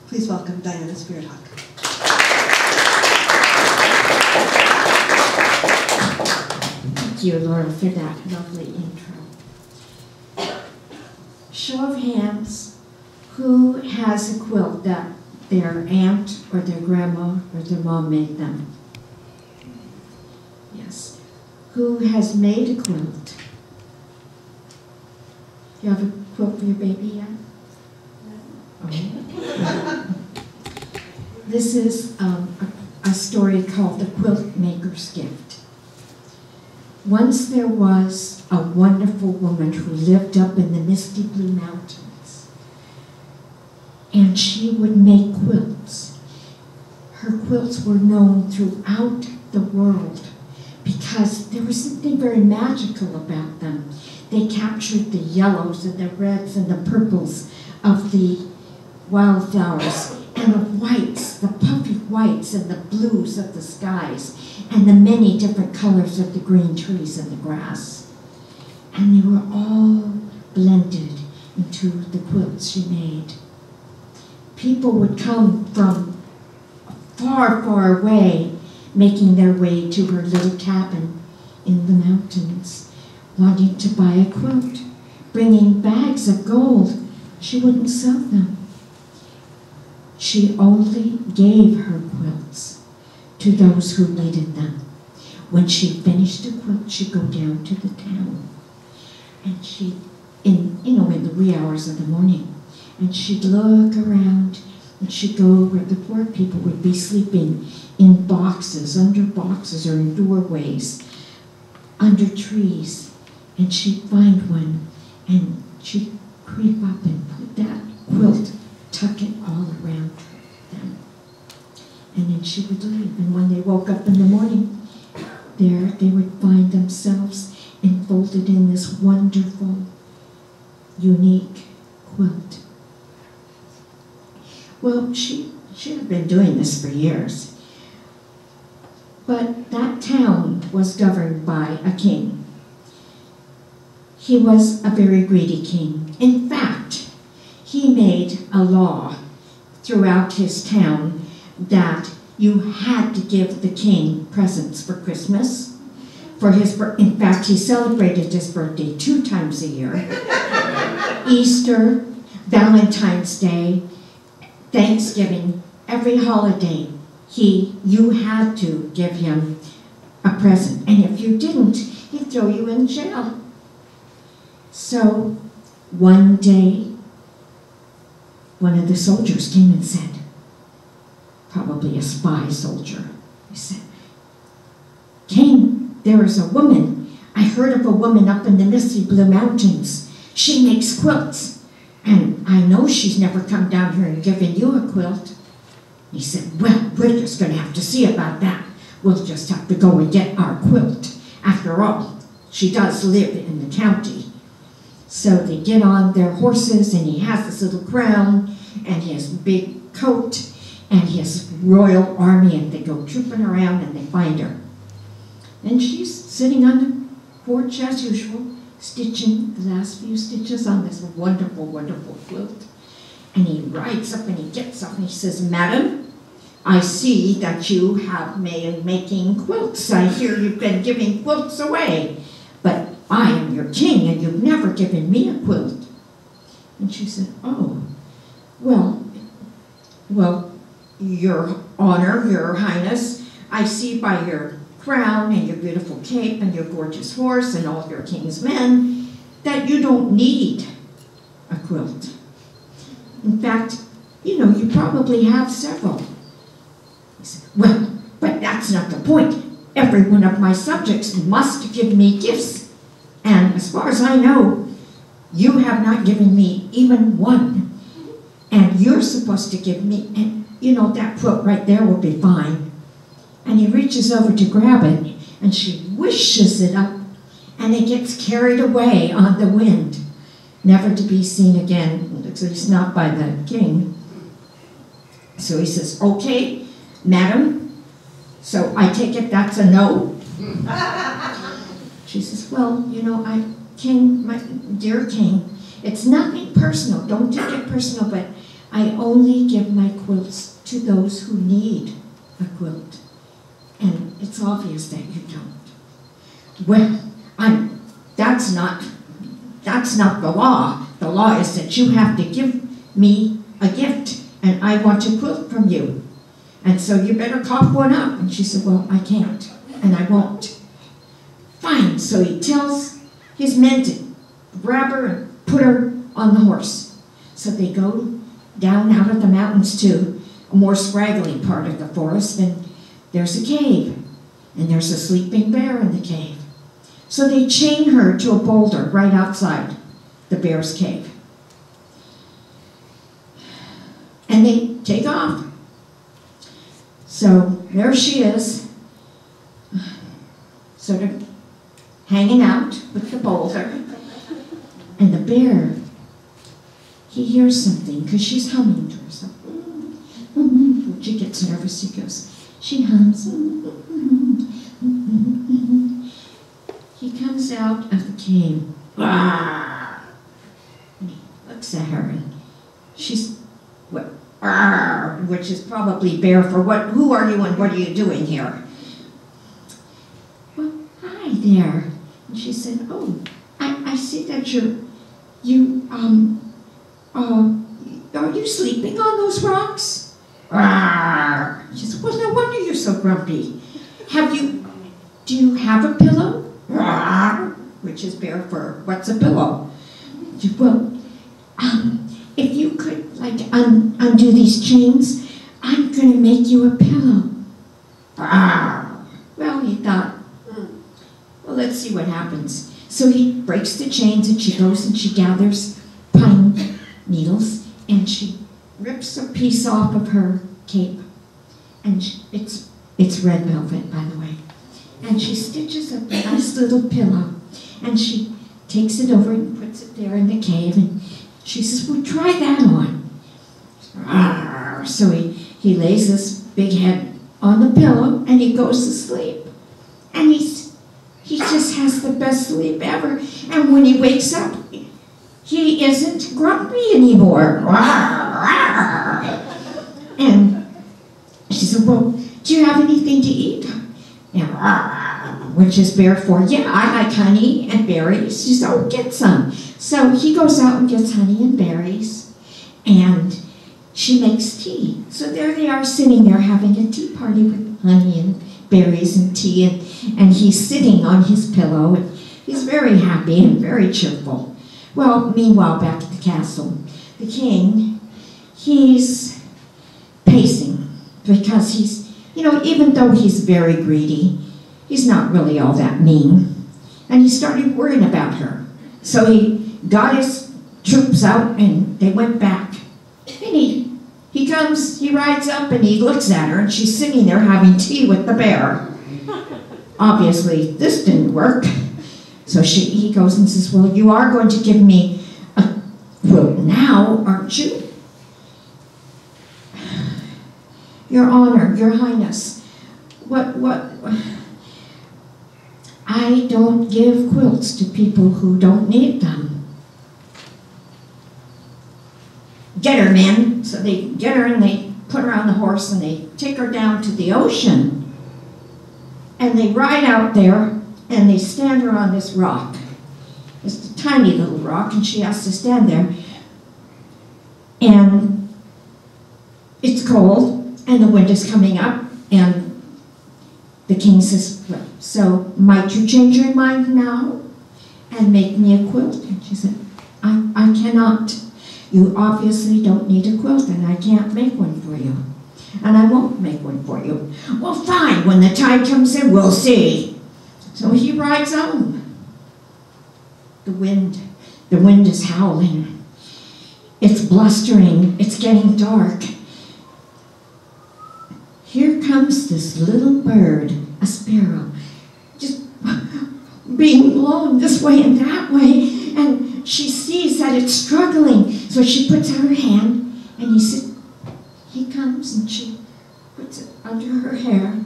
Please welcome Diana Spirithawk. Thank you, Laura, for that lovely intro. Show of hands, who has a quilt that their aunt or their grandma or their mom made them? Yes. Who has made a quilt? You have a quilt for your baby yet? No. Oh. This is a story called The Quiltmaker's Gift. Once there was a wonderful woman who lived up in the misty blue mountains, and she would make quilts. Her quilts were known throughout the world because there was something very magical about them. They captured the yellows and the reds and the purples of the wildflowers and the whites, the puffy whites and the blues of the skies and the many different colors of the green trees and the grass. And they were all blended into the quilts she made. People would come from far, far away, making their way to her little cabin in the mountains, wanting to buy a quilt, bringing bags of gold. She wouldn't sell them. She only gave her quilts to those who needed them. When she finished a quilt, she'd go down to the town, and in the wee hours of the morning, and she'd look around, and she'd go where the poor people would be sleeping in boxes, under boxes, or in doorways, under trees, and she'd find one, and she'd creep up and put that quilt, tuck it all around them. And then she would leave. And when they woke up in the morning, there they would find themselves enfolded in this wonderful, unique quilt. Well, she had been doing this for years. But that town was governed by a king. He was a very greedy king. In fact, he made a law throughout his town that you had to give the king presents for Christmas. In fact, he celebrated his birthday 2 times a year. Easter, Valentine's Day, Thanksgiving, every holiday, you had to give him a present. And if you didn't, he'd throw you in jail. So one day, one of the soldiers came and said, probably a spy soldier, he said, "King, there is a woman. I heard of a woman up in the misty blue mountains. She makes quilts, and I know she's never come down here and given you a quilt." He said, "Well, we're just going to have to see about that. We'll just have to go and get our quilt. After all, she does live in the county." So they get on their horses, and he has this little crown and his big coat and his royal army, and they go trooping around and they find her. And she's sitting on the porch as usual, stitching the last few stitches on this wonderful, wonderful quilt. And he rides up and he gets up and he says, "Madam, I see that you have been making quilts. I hear you've been giving quilts away. But I am your king and you've never given me a quilt." And she said, "Oh, well, Your Honor, Your Highness, I see by your crown and your beautiful cape and your gorgeous horse and all your king's men that you don't need a quilt. In fact, you probably have several." He said, "Well, but that's not the point. Every one of my subjects must give me gifts. And as far as I know, you have not given me even one. And you're supposed to give me, and that quilt right there will be fine." And he reaches over to grab it, and she wishes it up, and it gets carried away on the wind, never to be seen again, at least not by the king. So he says, "Okay, madam, so I take it that's a no?" She says, "Well, King, my dear king, it's nothing personal. Don't take it personal, but I only give my quilts to those who need a quilt. And it's obvious that you don't. Well, that's not the law. The law is that you have to give me a gift, and I want a quilt from you. And so you better cough one up. And she said, well, I can't, and I won't. Fine, so he tells his men to grab her and put her on the horse. So they go down out of the mountains to a more scraggly part of the forest, and there's a cave, and there's a sleeping bear in the cave. So they chain her to a boulder right outside the bear's cave. And they take off. So there she is, sort of hanging out with the boulder. And the bear, he hears something, because she's humming to herself. When she gets nervous, he goes, she hums. He comes out of the cave. And he looks at her, and she's, what, which is probably bear for what, who are you and what are you doing here? Well, hi there. And she said, oh, I see that are you sleeping on those rocks? She said, well, no wonder you're so grumpy. Do you have a pillow? Which is bear for, what's a pillow? She said, well, if you could, like, undo these chains, I'm going to make you a pillow. Well, he thought, well, let's see what happens. So he breaks the chains, and she goes and she gathers pine needles, and she rips a piece off of her cape. And it's red velvet, by the way. And she stitches up a nice little pillow, and she takes it over and puts it there in the cave, and she says, well, try that on. So he lays this big head on the pillow, and he goes to sleep. And he just has the best sleep ever. And when he wakes up, he isn't grumpy anymore. And she said, well, do you have anything to eat? And, which is bear for, yeah, I like honey and berries. She said, oh, get some. So he goes out and gets honey and berries, and she makes tea. So there they are sitting there having a tea party with honey and berries and tea, and he's sitting on his pillow, and he's very happy and very cheerful. Well, meanwhile, back at the castle, the king, he's pacing, because he's, even though he's very greedy, he's not really all that mean. And he started worrying about her. So he got his troops out, and they went back. And he comes, he rides up, and he looks at her, and she's sitting there having tea with the bear. Obviously, this didn't work. So he goes and says, well, you are going to give me a quilt now, aren't you? Your Honor, Your Highness, what? I don't give quilts to people who don't need them. Get her, men. So they get her, and they put her on the horse, and they take her down to the ocean. And they ride out there, and they stand her on this rock. It's a tiny little rock, and she has to stand there. And it's cold, and the wind is coming up, and the king says, well, so might you change your mind now and make me a quilt? And she said, I cannot. You obviously don't need a quilt, and I can't make one for you. And I won't make one for you. Well, fine, when the time comes in, we'll see. So he rides home. The wind is howling. It's blustering, it's getting dark. Here comes this little bird, a sparrow, just being blown this way and that way, and she sees that it's struggling, so she puts out her hand, and he comes, and she puts it under her hair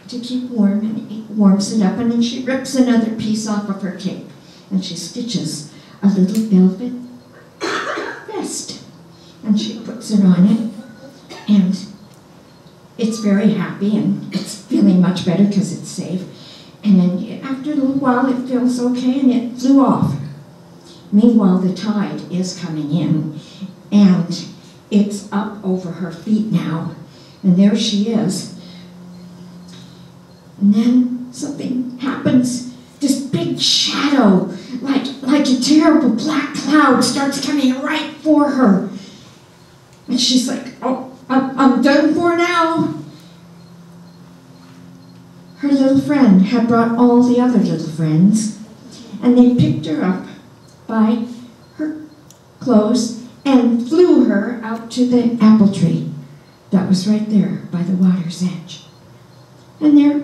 to keep warm, and he warms it up, and then she rips another piece off of her cape, and she stitches a little velvet vest. and she puts it on it, and it's very happy, and it's feeling much better because it's safe. And then after a little while, it feels okay, and it flew off. Meanwhile, the tide is coming in, and it's up over her feet now, and there she is. And then something happens. This big shadow, like a terrible black cloud, starts coming right for her. And she's like, oh, I'm done for now. Her little friend had brought all the other little friends, and they picked her up by her clothes and flew her out to the apple tree that was right there by the water's edge. And there,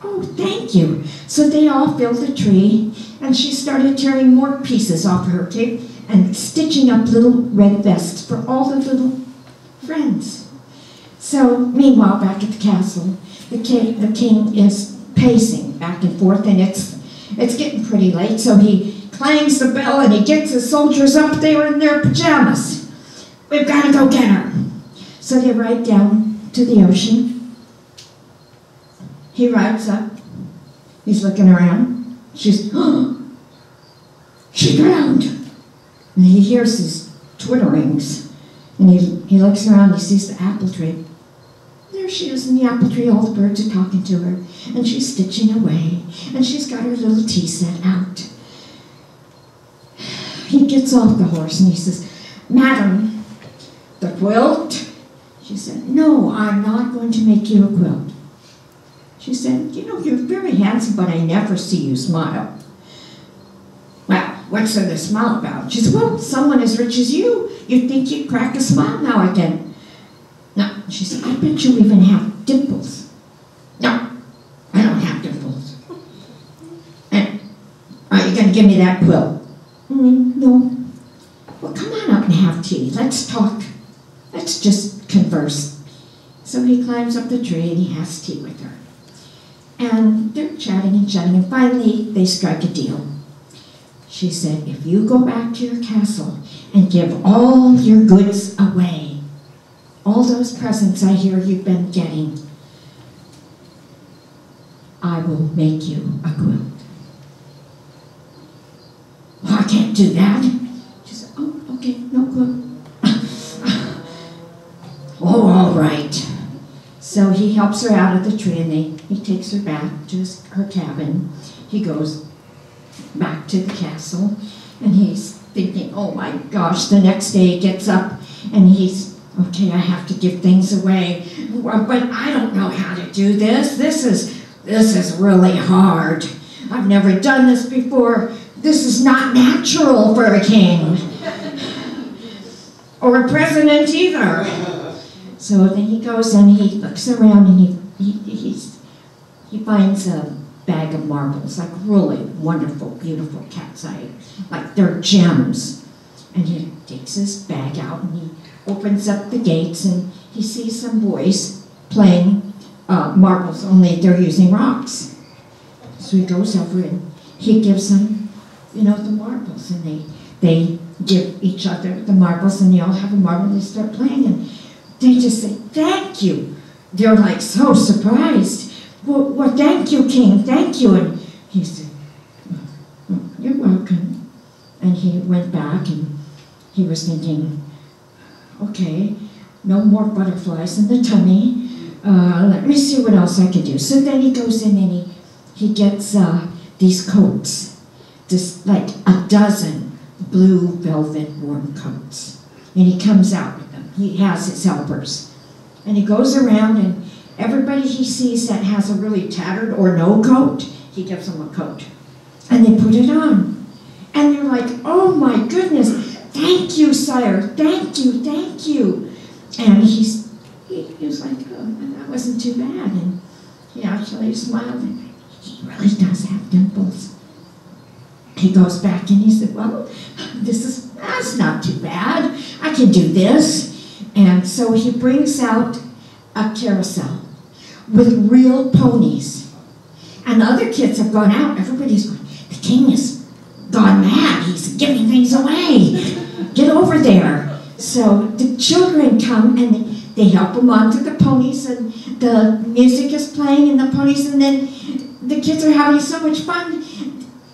oh, thank you. So they all filled the tree, and she started tearing more pieces off her cape and stitching up little red vests for all the little friends. So meanwhile, back at the castle, the king is pacing back and forth, and it's getting pretty late, so he clangs the bell and he gets his soldiers up there in their pajamas. We've got to go get her. So they ride down to the ocean. He rides up. He's looking around. She's, oh, she drowned. And he hears these twitterings. And he looks around, he sees the apple tree. There she is in the apple tree, all the birds are talking to her. And she's stitching away. And she's got her little tea set out. He gets off the horse and he says, Madam, the quilt? She said, no, I'm not going to make you a quilt. She said, you know, you're very handsome, but I never see you smile. Well, what's there to smile about? She said, well, someone as rich as you'd think you'd crack a smile now and then. No, she said, I bet you even have dimples. No, I don't have dimples. And are you going to give me that quilt? No. Well, come on up and have tea. Let's talk. Let's just converse. So he climbs up the tree and he has tea with her. And they're chatting and chatting, and finally they strike a deal. She said, if you go back to your castle and give all your goods away, all those presents I hear you've been getting, I will make you a quilt. Well, I can't do that. She said, oh, okay, no quilt. Oh, all right. So he helps her out of the tree, and he takes her back to her cabin. He goes back to the castle, and he's thinking, oh my gosh, the next day he gets up, and he's, okay, I have to give things away, but I don't know how to do this. This is really hard. I've never done this before. This is not natural for a king. Or a president either. So then he goes and he looks around and he finds a bag of marbles, like really wonderful, beautiful cat's eye, like they're gems. And he takes his bag out and he opens up the gates and he sees some boys playing marbles, only they're using rocks. So he goes over and he gives them, you know, the marbles, and they give each other the marbles, and they all have a marble and they start playing, and they just say, thank you. They're like so surprised. Well, thank you, King, thank you. And he said, oh, you're welcome. And he went back and he was thinking, okay, no more butterflies in the tummy. Let me see what else I can do. So then he goes in and he gets these coats, just like a dozen blue velvet warm coats. And he comes out with them. He has his helpers. And he goes around, and everybody he sees that has a really tattered or no coat, he gives them a coat. And they put it on. And they're like, oh my goodness, thank you, sire, thank you, thank you. And he was like, oh, that wasn't too bad. And he actually smiled, and he really does have dimples. He goes back and he said, well, that's not too bad. I can do this. And so he brings out a carousel with real ponies. And the other kids have gone out. Everybody's going, the king has gone mad. He's giving things away. Get over there. So the children come and they help them onto the ponies, and the music is playing and the ponies, and then the kids are having so much fun.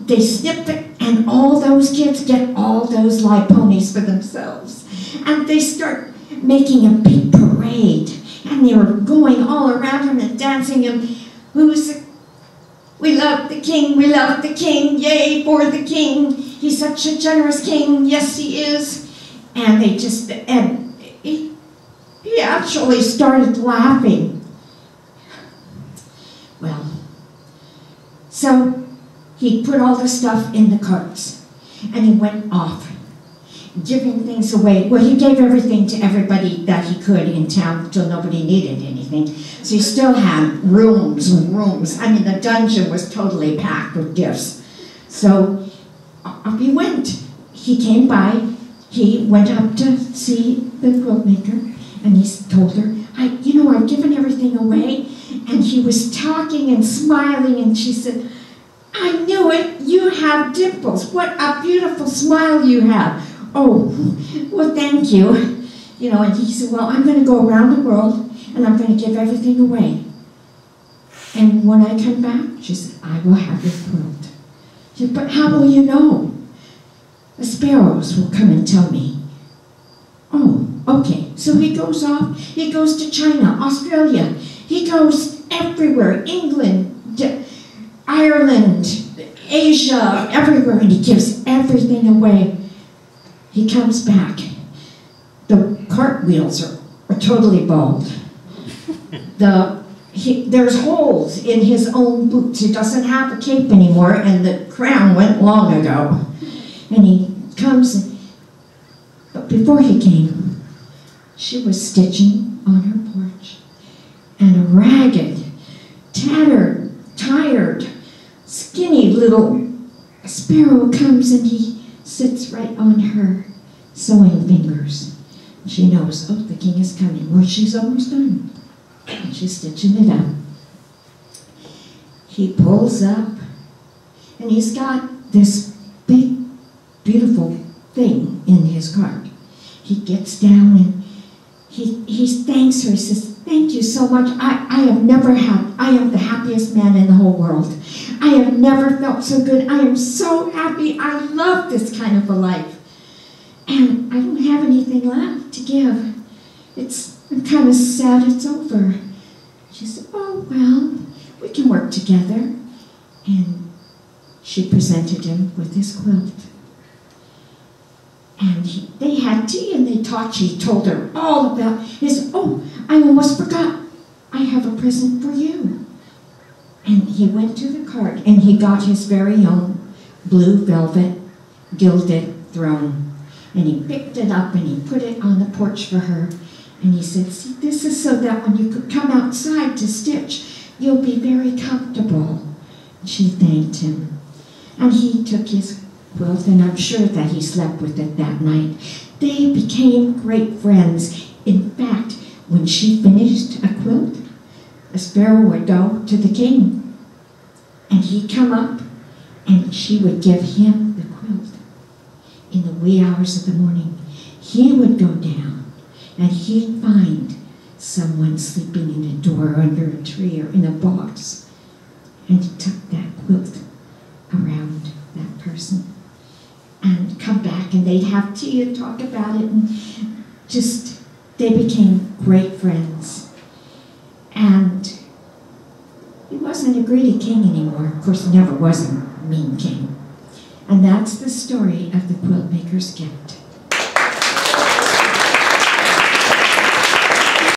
They snip it, and all those kids get all those live ponies for themselves. And they start making a big parade, and they were going all around him and dancing him. We love the king, yay for the king. He's such a generous king, yes he is. And they just, and he actually started laughing. Well, so he put all the stuff in the carts, and he went off, giving things away. Well, he gave everything to everybody that he could in town until nobody needed anything. So he still had rooms and rooms. I mean, the dungeon was totally packed with gifts. So off he went. He came by. He went up to see the Quiltmaker, and he told her, I've given everything away. And he was talking and smiling, and she said, I knew it, you have dimples. What a beautiful smile you have. Oh, well, thank you. And he said, well, I'm going to go around the world, and I'm going to give everything away. And when I come back, she said, I will have your quilt. She said, but how will you know? The sparrows will come and tell me. Oh, okay. So he goes off. He goes to China, Australia. He goes everywhere, England, Ireland, Asia, everywhere, and he gives everything away. He comes back. The cartwheels are totally bald. There's holes in his own boots. He doesn't have a cape anymore, and the crown went long ago. And he comes, but before he came, she was stitching on her porch, and a ragged, tattered, tired, skinny little sparrow comes, and he sits right on her sewing fingers. She knows, oh, the king is coming. Well, she's almost done. And she's stitching it up. He pulls up, and he's got this big, beautiful thing in his cart. He gets down, and he thanks her. He says, thank you so much. I am the happiest man in the whole world. I have never felt so good. I am so happy. I love this kind of a life. And I don't have anything left to give. I'm kind of sad it's over. She said, oh, well, we can work together. And she presented him with his quilt. And they had tea, and they talked. She told her all about his, oh, I almost forgot. I have a present for you. And he went to the cart, and he got his very own blue velvet gilded throne. And he picked it up, and he put it on the porch for her. And he said, see, this is so that when you could come outside to stitch, you'll be very comfortable. And she thanked him. And he took his quilt, and I'm sure that he slept with it that night. They became great friends. In fact, when she finished a quilt, a sparrow would go to the king, and he'd come up, and she would give him the quilt. In the wee hours of the morning, he would go down, and he'd find someone sleeping in a door under a tree or in a box, and he took that quilt around that person and come back, and they'd have tea and talk about it, and just, they became great friends. And he wasn't a greedy king anymore. Of course, he never was a mean king. And that's the story of the Quiltmaker's gift.